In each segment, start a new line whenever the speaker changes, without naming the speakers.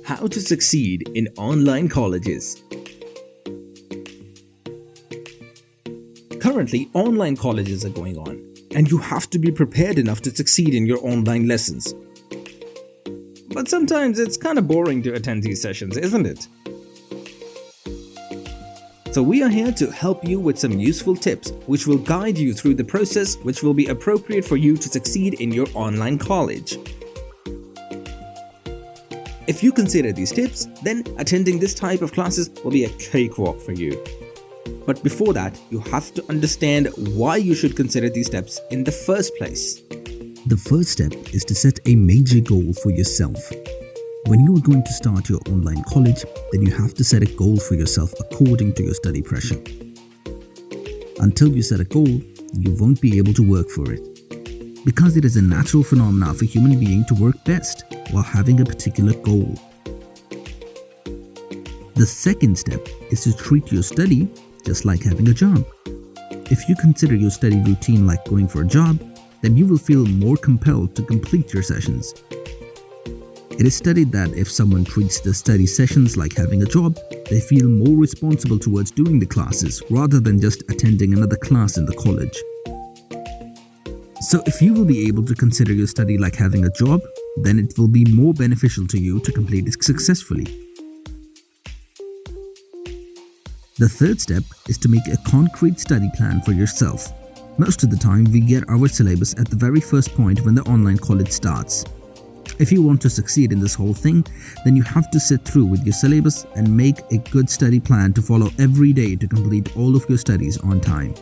How to succeed in online colleges. Currently, online colleges are going on, and you have to be prepared enough to succeed in your online lessons. But sometimes it's kind of boring to attend these sessions, isn't it? So we are here to help you with some useful tips which will guide you through the process which will be appropriate for you to succeed in your online college. If you consider these tips, then attending this type of classes will be a cakewalk for you. But before that, you have to understand why you should consider these steps in the first place.
The first step is to set a major goal for yourself. When you are going to start your online college, then you have to set a goal for yourself according to your study pressure. Until you set a goal, you won't be able to work for it. Because it is a natural phenomenon for human being to work best while having a particular goal. The second step is to treat your study just like having a job. If you consider your study routine like going for a job, then you will feel more compelled to complete your sessions. It is studied that if someone treats the study sessions like having a job, they feel more responsible towards doing the classes rather than just attending another class in the college. So if you will be able to consider your study like having a job, then it will be more beneficial to you to complete it successfully. The third step is to make a concrete study plan for yourself. Most of the time, we get our syllabus at the very first point when the online college starts. If you want to succeed in this whole thing, then you have to sit through with your syllabus and make a good study plan to follow every day to complete all of your studies on time.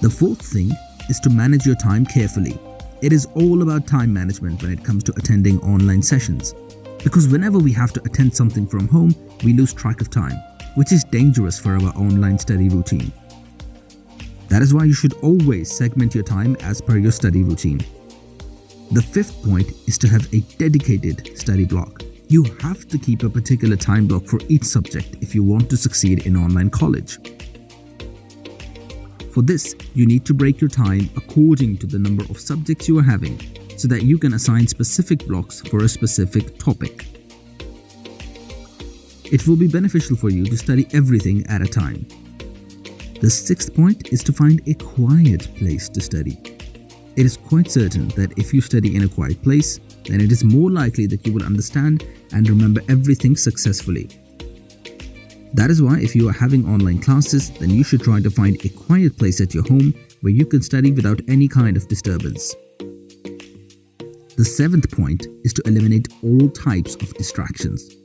The fourth thing is to manage your time carefully. It is all about time management when it comes to attending online sessions. Because whenever we have to attend something from home, we lose track of time, which is dangerous for our online study routine. That is why you should always segment your time as per your study routine. The fifth point is to have a dedicated study block. You have to keep a particular time block for each subject if you want to succeed in online college. For this, you need to break your time according to the number of subjects you are having, so that you can assign specific blocks for a specific topic. It will be beneficial for you to study everything at a time. The sixth point is to find a quiet place to study. It is quite certain that if you study in a quiet place, then it is more likely that you will understand and remember everything successfully. That is why if you are having online classes, then you should try to find a quiet place at your home where you can study without any kind of disturbance. The seventh point is to eliminate all types of distractions.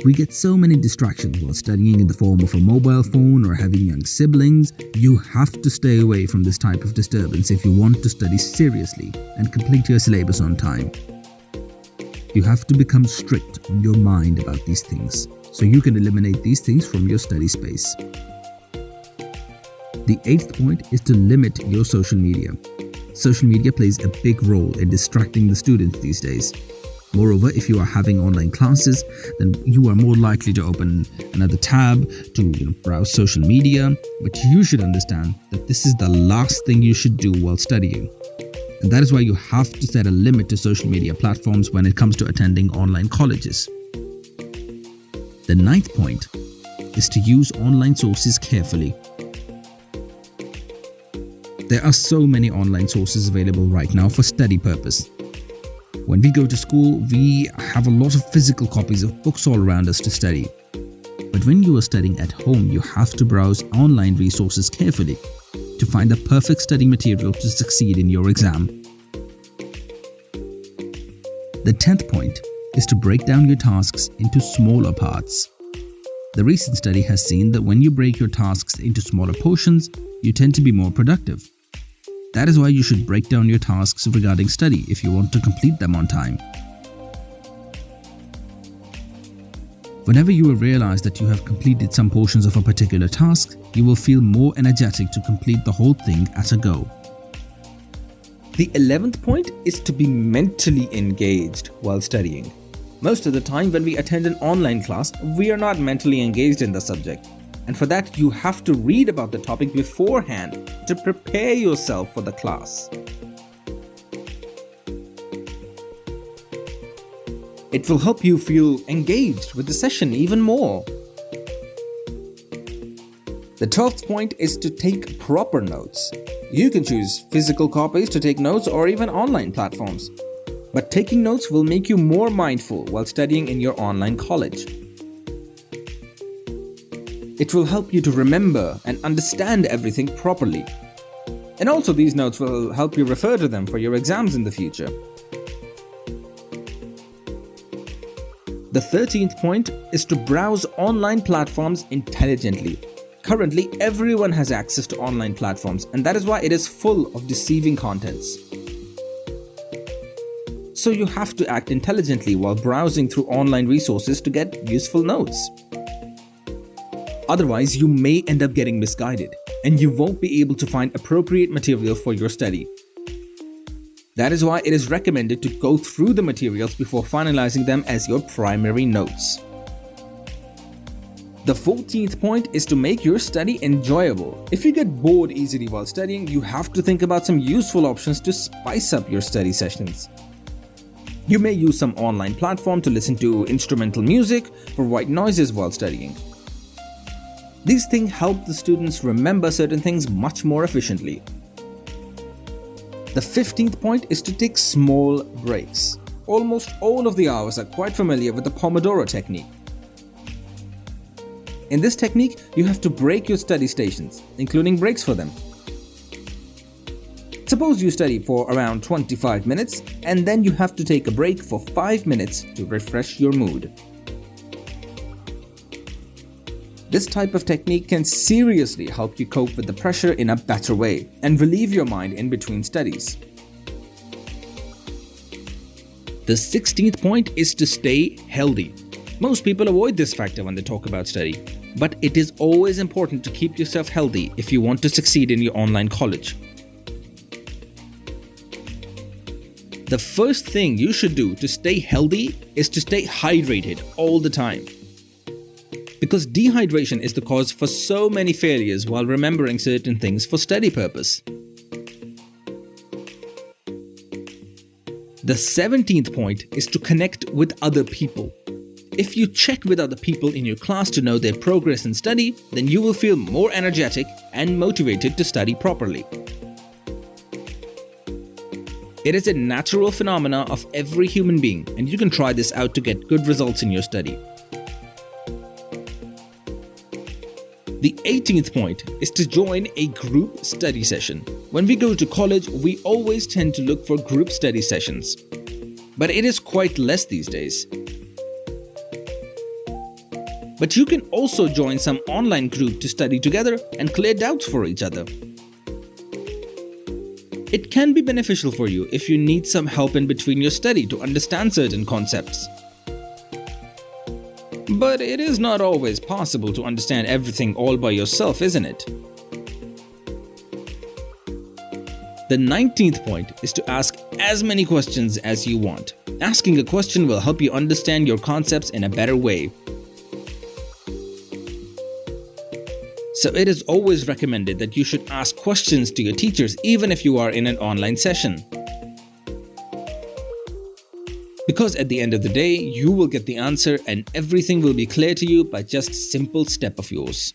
We get so many distractions while studying in the form of a mobile phone or having young siblings. You have to stay away from this type of disturbance if you want to study seriously and complete your syllabus on time. You have to become strict on your mind about these things, so you can eliminate these things from your study space. The eighth point is to limit your social media. Social media plays a big role in distracting the students these days. Moreover, if you are having online classes, then you are more likely to open another tab to browse social media. But you should understand that this is the last thing you should do while studying. And that is why you have to set a limit to social media platforms when it comes to attending online colleges. The ninth point is to use online sources carefully. There are so many online sources available right now for study purpose. When we go to school, we have a lot of physical copies of books all around us to study. But when you are studying at home, you have to browse online resources carefully to find the perfect study material to succeed in your exam. The 10th point is to break down your tasks into smaller parts. The recent study has seen that when you break your tasks into smaller portions, you tend to be more productive. That is why you should break down your tasks regarding study if you want to complete them on time. Whenever you will realize that you have completed some portions of a particular task, you will feel more energetic to complete the whole thing at a go.
The 11th point is to be mentally engaged while studying. Most of the time when we attend an online class, we are not mentally engaged in the subject. And for that, you have to read about the topic beforehand to prepare yourself for the class. It will help you feel engaged with the session even more. The 12th point is to take proper notes. You can choose physical copies to take notes or even online platforms. But taking notes will make you more mindful while studying in your online college. It will help you to remember and understand everything properly. And also these notes will help you refer to them for your exams in the future. The 13th point is to browse online platforms intelligently. Currently, everyone has access to online platforms, and that is why it is full of deceiving contents. So you have to act intelligently while browsing through online resources to get useful notes. Otherwise, you may end up getting misguided, and you won't be able to find appropriate material for your study. That is why it is recommended to go through the materials before finalizing them as your primary notes. The 14th point is to make your study enjoyable. If you get bored easily while studying, you have to think about some useful options to spice up your study sessions. You may use some online platform to listen to instrumental music for white noises while studying. These things help the students remember certain things much more efficiently. The 15th point is to take small breaks. Almost all of the hours are quite familiar with the Pomodoro technique. In this technique, you have to break your study stations, including breaks for them. Suppose you study for around 25 minutes and then you have to take a break for 5 minutes to refresh your mood. This type of technique can seriously help you cope with the pressure in a better way and relieve your mind in between studies. The 16th point is to stay healthy. Most people avoid this factor when they talk about study, but it is always important to keep yourself healthy if you want to succeed in your online college. The first thing you should do to stay healthy is to stay hydrated all the time. Because dehydration is the cause for so many failures while remembering certain things for study purpose. The 17th point is to connect with other people. If you check with other people in your class to know their progress in study, then you will feel more energetic and motivated to study properly. It is a natural phenomena of every human being, and you can try this out to get good results in your study. The 18th point is to join a group study session. When we go to college, we always tend to look for group study sessions. But it is quite less these days. But you can also join some online group to study together and clear doubts for each other. It can be beneficial for you if you need some help in between your study to understand certain concepts. But it is not always possible to understand everything all by yourself, isn't it? The 19th point is to ask as many questions as you want. Asking a question will help you understand your concepts in a better way. So it is always recommended that you should ask questions to your teachers even if you are in an online session. Because at the end of the day, you will get the answer and everything will be clear to you by just a simple step of yours.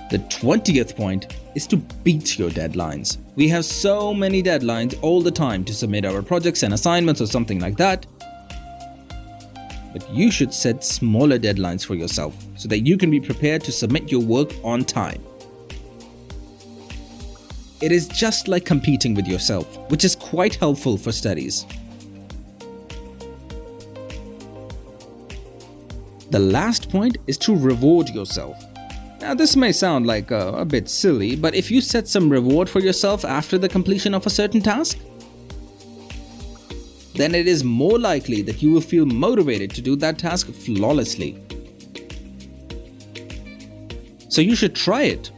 The 20th point is to beat your deadlines. We have so many deadlines all the time to submit our projects and assignments or something like that. But you should set smaller deadlines for yourself so that you can be prepared to submit your work on time. It is just like competing with yourself, which is quite helpful for studies. The last point is to reward yourself. Now this may sound like a bit silly, but if you set some reward for yourself after the completion of a certain task, then it is more likely that you will feel motivated to do that task flawlessly. So you should try it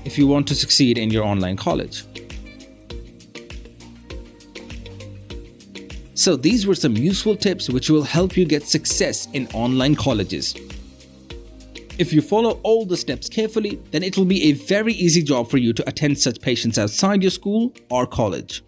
if you want to succeed in your online college. So these were some useful tips which will help you get success in online colleges. If you follow all the steps carefully, then it will be a very easy job for you to attend such patients outside your school or college.